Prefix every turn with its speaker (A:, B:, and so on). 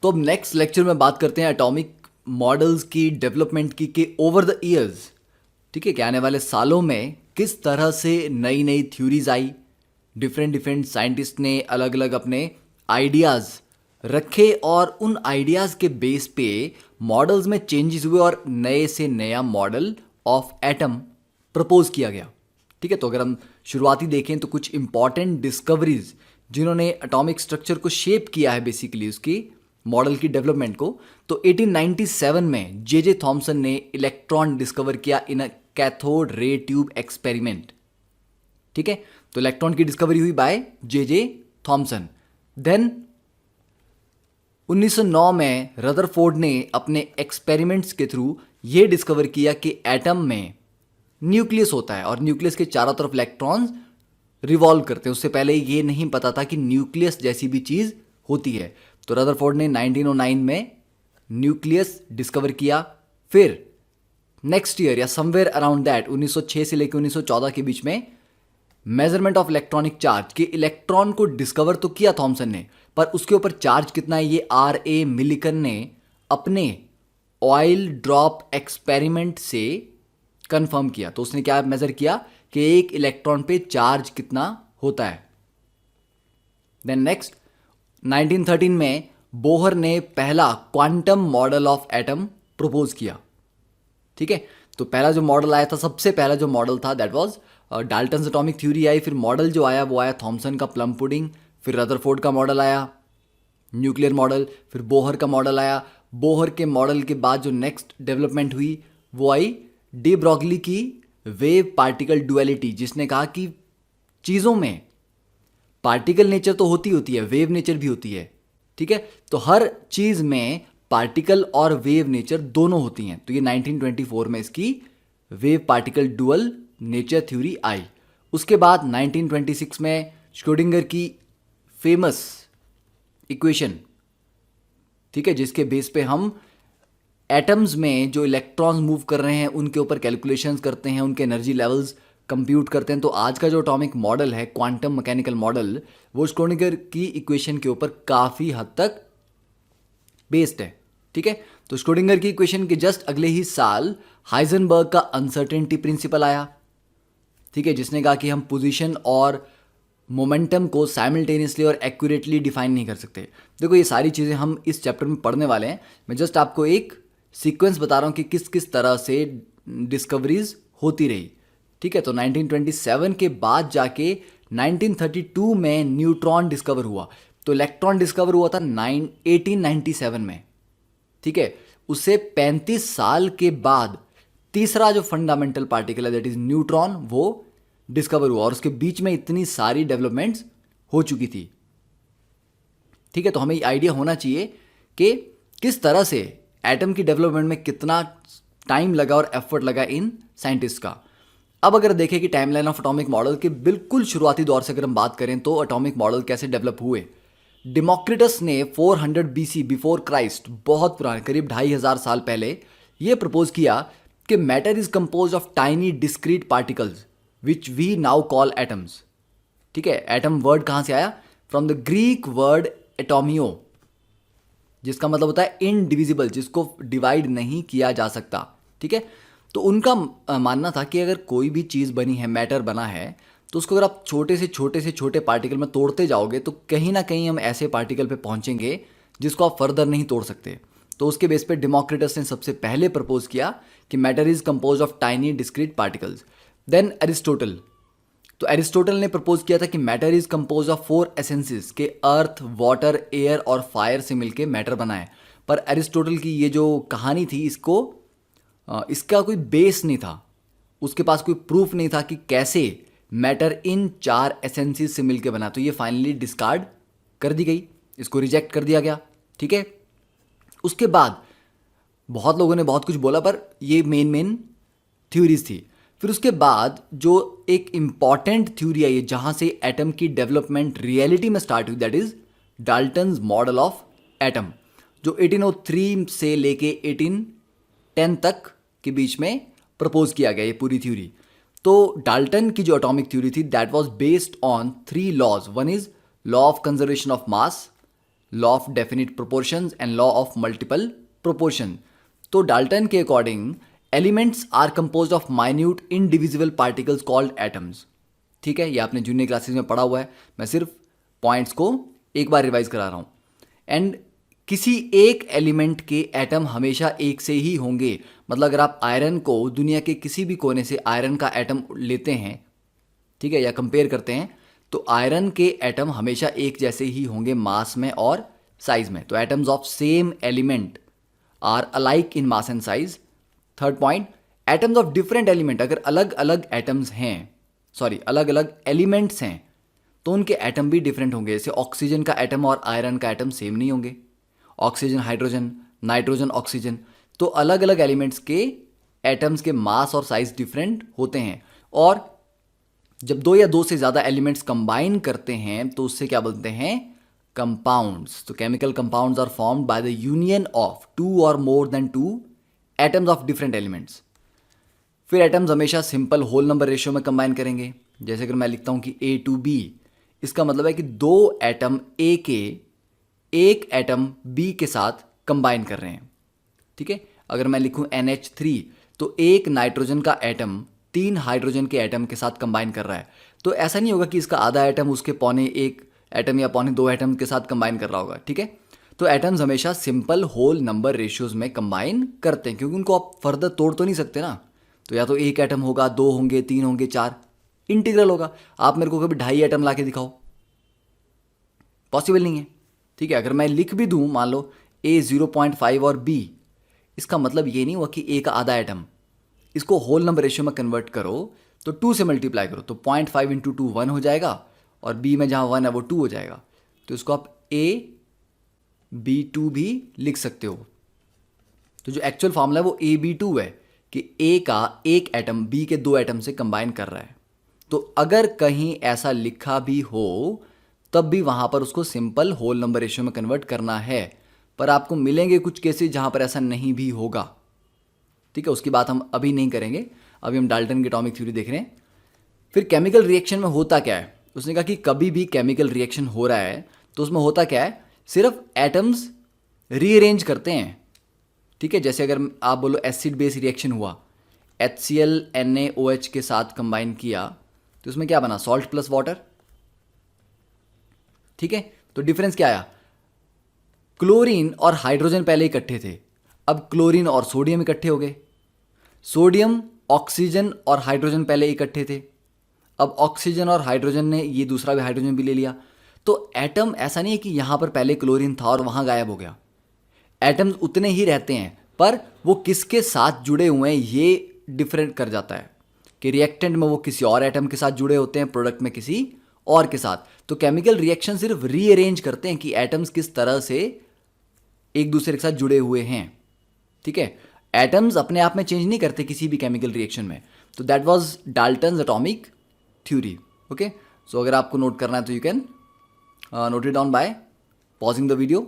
A: तो अब next lecture में बात करते हैं एटॉमिक मॉडल्स की डेवलपमेंट की कि ओवर द ईयर्स, ठीक है, कि आने वाले सालों में किस तरह से नई नई थ्योरीज आई, डिफरेंट डिफरेंट साइंटिस्ट ने अलग अलग अपने आइडियाज़ रखे और उन आइडियाज़ के बेस पे मॉडल्स में चेंजेस हुए और नए से नया मॉडल ऑफ एटम प्रपोज किया गया। ठीक है, तो अगर हम शुरुआती देखें तो कुछ इंपॉर्टेंट डिस्कवरीज जिन्होंने एटॉमिक स्ट्रक्चर को शेप किया है बेसिकली उसकी मॉडल की डेवलपमेंट को, तो 1897 में जे थॉमसन ने इलेक्ट्रॉन डिस्कवर किया in a cathode ray tube experiment. ठीक है, तो इलेक्ट्रॉन की डिस्कवरी हुई बाय जे थॉमसन। देन 1909 में रदरफोर्ड ने अपने एक्सपेरिमेंट्स के थ्रू ये डिस्कवर किया कि एटम में न्यूक्लियस होता है और न्यूक्लियस के चारों तरफ इलेक्ट्रॉन्स रिवॉल्व करते हैं। उससे पहले ये नहीं पता था कि न्यूक्लियस जैसी भी चीज़ होती है। तो रदरफोर्ड ने 1909 में न्यूक्लियस डिस्कवर किया। फिर नेक्स्ट ईयर या समवेयर अराउंड दैट 1906 से लेकर 1914 के बीच में मेजरमेंट ऑफ इलेक्ट्रॉनिक चार्ज के इलेक्ट्रॉन को डिस्कवर तो किया थॉमसन ने, पर उसके ऊपर चार्ज कितना है ये R.A. मिलिकन ने अपने ऑयल ड्रॉप एक्सपेरिमेंट से कंफर्म किया। तो उसने क्या मेजर किया कि एक इलेक्ट्रॉन पे चार्ज कितना होता है। देन नेक्स्ट 1913 में बोहर ने पहला quantum model of atom propose किया। ठीक है, तो पहला जो मॉडल आया था, सबसे पहला जो मॉडल था that was Dalton's atomic theory आई। फिर मॉडल जो आया वो आया थॉमसन का प्लम पुडिंग। फिर रदरफोर्ड का मॉडल आया न्यूक्लियर मॉडल। फिर बोहर का मॉडल आया। बोहर के मॉडल के बाद जो नेक्स्ट डेवलपमेंट हुई वो आई डी ब्रॉगली की वेव पार्टिकल डुअलिटी, जिसने कहा कि चीज़ों में पार्टिकल नेचर तो होती है, वेव नेचर भी होती है। ठीक है, तो हर चीज़ में पार्टिकल और वेव नेचर दोनों होती हैं। तो ये 1924 में इसकी wave particle dual nature theory आई। उसके बाद 1926 में श्रोडिंगर की फेमस इक्वेशन, ठीक है, जिसके बेस पे हम एटम्स में जो इलेक्ट्रॉन्स मूव कर रहे हैं उनके ऊपर कैलकुलेशंस करते हैं, उनके एनर्जी लेवल्स कंप्यूट करते हैं। तो आज का जो एटॉमिक मॉडल है क्वांटम मैकेनिकल मॉडल, वो श्रोडिंगर की इक्वेशन के ऊपर काफ़ी हद तक बेस्ड है। ठीक है, तो श्रोडिंगर की इक्वेशन के जस्ट अगले ही साल हाइजेनबर्ग का अनसर्टेनिटी प्रिंसिपल आया। ठीक है, जिसने कहा कि हम पोजीशन और मोमेंटम को साइमल्टेनियसली और एक्यूरेटली डिफाइन नहीं कर सकते। देखो ये सारी चीज़ें हम इस चैप्टर में पढ़ने वाले हैं। मैं जस्ट आपको एक सीक्वेंस बता रहा हूँ कि किस किस तरह से डिस्कवरीज होती रही। ठीक है, तो 1927 के बाद जाके 1932 में न्यूट्रॉन डिस्कवर हुआ। तो इलेक्ट्रॉन डिस्कवर हुआ था 1897 में। ठीक है, उससे 35 साल के बाद तीसरा जो फंडामेंटल पार्टिकल है दैट इज न्यूट्रॉन, वो डिस्कवर हुआ और उसके बीच में इतनी सारी डेवलपमेंट्स हो चुकी थी। ठीक है, तो हमें आइडिया होना चाहिए कि किस तरह से एटम की डेवलपमेंट में कितना टाइम लगा और एफर्ट लगा इन साइंटिस्ट का। अब अगर देखें कि टाइमलाइन ऑफ एटॉमिक मॉडल के बिल्कुल शुरुआती दौर से अगर हम बात करें तो एटॉमिक मॉडल कैसे डेवलप हुए। डेमोक्रिटस ने 400 BC बिफोर क्राइस्ट, बहुत पुराने करीब 2500 साल पहले, यह प्रपोज किया कि matter is compose of tiny discrete particles which we now call atoms. ठीक है, एटम वर्ड कहां से आया? फ्रॉम द ग्रीक वर्ड एटोमियो, जिसका मतलब होता है इनडिविजिबल, जिसको डिवाइड नहीं किया जा सकता। ठीक है, तो उनका मानना था कि अगर कोई भी चीज़ बनी है, मैटर बना है, तो उसको अगर आप छोटे से छोटे पार्टिकल में तोड़ते जाओगे तो कहीं ना कहीं हम ऐसे पार्टिकल पे पहुंचेंगे जिसको आप फर्दर नहीं तोड़ सकते। तो उसके बेस पे डेमोक्रिटस ने सबसे पहले प्रपोज किया कि matter is compose of tiny discrete particles. Then Aristotle, तो एरिस्टोटल ने प्रपोज किया था कि matter is compose of 4 essences के अर्थ, वाटर, एयर और फायर से मिलके मैटर बना है। पर एरिस्टोटल की ये जो कहानी थी इसका कोई बेस नहीं था, उसके पास कोई प्रूफ नहीं था कि कैसे मैटर इन 4 एसेंसेस से मिलके बना। तो ये फाइनली डिस्कार्ड कर दी गई, इसको रिजेक्ट कर दिया गया। ठीक है, उसके बाद बहुत लोगों ने बहुत कुछ बोला पर ये मेन थ्योरीज थी। फिर उसके बाद जो एक इम्पॉर्टेंट थ्योरी आई जहां से एटम की डेवलपमेंट रियलिटी में स्टार्ट हुई, that is Dalton's model of atom, जो 1803 से लेके 1810 तक के बीच में प्रपोज किया गया ये पूरी थ्योरी। तो डाल्टन की जो एटॉमिक थ्योरी थी that was based on 3 laws. One is law of conservation of mass, law of definite proportions and law of multiple proportion. तो डाल्टन के according elements are composed of minute indivisible particles called atoms. ठीक है, ये आपने junior classes में पढ़ा हुआ है, मैं सिर्फ पॉइंट्स को एक बार रिवाइज करा रहा हूं। एंड किसी एक एलिमेंट के एटम हमेशा एक से ही होंगे। मतलब अगर आप आयरन को दुनिया के किसी भी कोने से आयरन का एटम लेते हैं, ठीक है, या कंपेयर करते हैं, तो आयरन के एटम हमेशा एक जैसे ही होंगे मास में और साइज में। तो atoms of same element are alike in mass and size. Third point, atoms of different element, अगर अलग अलग एटम्स हैं, सॉरी अलग अलग एलिमेंट्स हैं, तो उनके एटम भी डिफरेंट होंगे। जैसे ऑक्सीजन का एटम और आयरन का एटम सेम नहीं होंगे, ऑक्सीजन हाइड्रोजन, नाइट्रोजन ऑक्सीजन, तो अलग अलग एलिमेंट्स के एटम्स के मास और साइज डिफरेंट होते हैं। और जब दो या दो से ज़्यादा एलिमेंट्स कंबाइन करते हैं तो उससे क्या बोलते हैं, कंपाउंड्स। तो chemical compounds are formed by the union of two or more than two atoms of different elements. फिर एटम्स हमेशा सिंपल होल नंबर रेशियो में कंबाइन करेंगे। जैसे अगर मैं लिखता हूं कि A to B, इसका मतलब है कि दो एटम A के एक एटम B के साथ कंबाइन कर रहे हैं। ठीक है, अगर मैं लिखूं NH3, तो एक नाइट्रोजन का एटम तीन हाइड्रोजन के एटम के साथ कंबाइन कर रहा है। तो ऐसा नहीं होगा कि इसका आधा एटम उसके पौने एक एटम या पौने दो एटम के साथ कंबाइन कर रहा होगा। ठीक है, तो एटम्स हमेशा सिंपल होल नंबर रेशियोज में कंबाइन करते हैं, क्योंकि उनको आप फर्दर तोड़ तो नहीं सकते ना। तो या तो एक एटम होगा, दो होंगे, तीन होंगे, चार, इंटीग्रल होगा। आप मेरे को कभी 2.5 एटम ला के दिखाओ, पॉसिबल नहीं है। ठीक है, अगर मैं लिख भी दूं, मान लो A 0.5 और B, इसका मतलब ये नहीं हुआ कि A का आधा एटम। इसको होल नंबर रेशियो में कन्वर्ट करो तो 2 से मल्टीप्लाई करो, तो 0.5 इंटू 2 1 हो जाएगा, और B में जहां 1 है वो 2 हो जाएगा। तो इसको आप AB2 भी लिख सकते हो। तो जो एक्चुअल फॉर्मूला है वो AB2 है कि A का एक एटम B के दो एटम से कंबाइन कर रहा है। तो अगर कहीं ऐसा लिखा भी हो तब भी वहां पर उसको सिंपल होल नंबर रेशियो में कन्वर्ट करना है। पर आपको मिलेंगे कुछ केसेस जहां पर ऐसा नहीं भी होगा। ठीक है, उसकी बात हम अभी नहीं करेंगे, अभी हम डाल्टन की एटॉमिक थ्योरी देख रहे हैं। फिर केमिकल रिएक्शन में होता क्या है, उसने कहा कि कभी भी केमिकल रिएक्शन हो रहा है तो उसमें होता क्या है, सिर्फ एटम्स रीअरेंज करते हैं। ठीक है, जैसे अगर आप बोलो एसिड बेस रिएक्शन हुआ, HCl NaOH के साथ कंबाइन किया तो उसमें क्या बना, सॉल्ट प्लस वाटर। ठीक है, तो डिफरेंस क्या आया, क्लोरीन और हाइड्रोजन पहले इकट्ठे थे, अब क्लोरीन और सोडियम इकट्ठे हो गए। सोडियम, ऑक्सीजन और हाइड्रोजन पहले इकट्ठे थे, अब ऑक्सीजन और हाइड्रोजन ने ये दूसरा भी हाइड्रोजन भी ले लिया। तो एटम ऐसा नहीं है कि यहां पर पहले क्लोरीन था और वहां गायब हो गया। एटम्स उतने ही रहते हैं, पर वो किसके साथ जुड़े हुए हैं ये डिफरेंट कर जाता है, कि रिएक्टेंट में वो किसी और एटम के साथ जुड़े होते हैं, प्रोडक्ट में किसी और के साथ। तो केमिकल रिएक्शन सिर्फ रीअरेंज करते हैं कि एटम्स किस तरह से एक दूसरे के साथ जुड़े हुए हैं। ठीक है, एटम्स अपने आप में चेंज नहीं करते किसी भी केमिकल रिएक्शन में। तो that was Dalton's atomic theory. Okay, so अगर आपको नोट करना है तो you can note it down by pausing the video